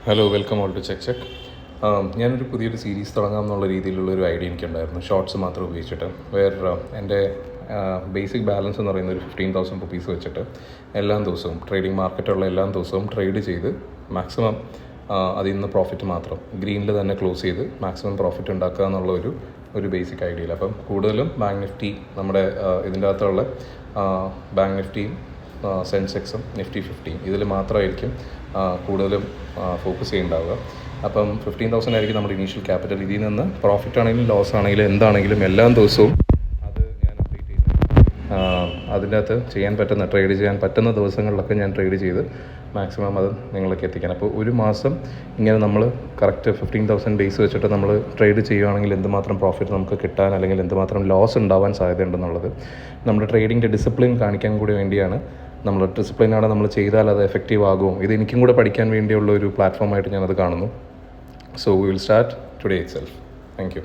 Hello, welcome all to check. ഞാനൊരു പുതിയൊരു series തുടങ്ങാം എന്നുള്ള രീതിയിലുള്ളൊരു ഐഡിയ എനിക്കുണ്ടായിരുന്നു, ഷോർട്സ് മാത്രം ഉപയോഗിച്ചിട്ട്. എൻ്റെ ബേസിക് ബാലൻസ് എന്ന് പറയുന്നത് ഒരു 15,000 റുപ്പീസ് വെച്ചിട്ട് എല്ലാ ദിവസവും ട്രേഡിംഗ് മാർക്കറ്റുള്ള എല്ലാ ദിവസവും ട്രേഡ് ചെയ്ത് മാക്സിമം അതിൽ നിന്ന് പ്രോഫിറ്റ് മാത്രം ഗ്രീനിൽ തന്നെ ക്ലോസ് ചെയ്ത് മാക്സിമം പ്രോഫിറ്റ് ഉണ്ടാക്കുക എന്നുള്ള ഒരു ബേസിക് ഐഡിയയിൽ. അപ്പം കൂടുതലും ബാങ്ക് നിഫ്റ്റി, നമ്മുടെ ഇതിൻ്റെ അകത്തുള്ള ബാങ്ക് നിഫ്റ്റിയും സെൻസെക്സും നിഫ്റ്റി 50 ഇതിൽ മാത്രമായിരിക്കും കൂടുതലും ഫോക്കസ് ചെയ്യുന്നുണ്ടാവുക. അപ്പം 15,000 ആയിരിക്കും നമ്മുടെ ഇനീഷ്യൽ ക്യാപിറ്റൽ. ഇതിൽ നിന്ന് പ്രോഫിറ്റ് ആണെങ്കിലും ലോസ് ആണെങ്കിലും എന്താണെങ്കിലും എല്ലാ ദിവസവും അത് ഞാൻ അപ്ഡേറ്റ് ചെയ്യുന്നു. അതിൻ്റെ അകത്ത് ട്രേഡ് ചെയ്യാൻ പറ്റുന്ന ദിവസങ്ങളിലൊക്കെ ഞാൻ ട്രേഡ് ചെയ്ത് മാക്സിമം അത് നിങ്ങളിലേക്ക് എത്തിക്കാൻ. അപ്പോൾ ഒരു മാസം ഇങ്ങനെ നമ്മൾ കറക്റ്റ് 15,000 ബേസ് വെച്ചിട്ട് നമ്മൾ ട്രേഡ് ചെയ്യുകയാണെങ്കിൽ എന്തുമാത്രം പ്രോഫിറ്റ് നമുക്ക് കിട്ടാൻ അല്ലെങ്കിൽ എന്തുമാത്രം ലോസ് ഉണ്ടാവാൻ സാധ്യതയുണ്ടെന്നുള്ളത് നമ്മുടെ ട്രേഡിങ്ങിൻ്റെ ഡിസിപ്ലിൻ കാണിക്കാൻ കൂടി വേണ്ടിയാണ്. നമ്മൾ ഡിസിപ്ലിനാണ് നമ്മൾ ചെയ്താൽ അത് എഫക്റ്റീവ് ആകുമോ, ഇത് എനിക്കും കൂടെ പഠിക്കാൻ വേണ്ടിയുള്ള ഒരു പ്ലാറ്റ്ഫോമായിട്ട് ഞാനത് കാണുന്നു. So we will start today itself. Thank you.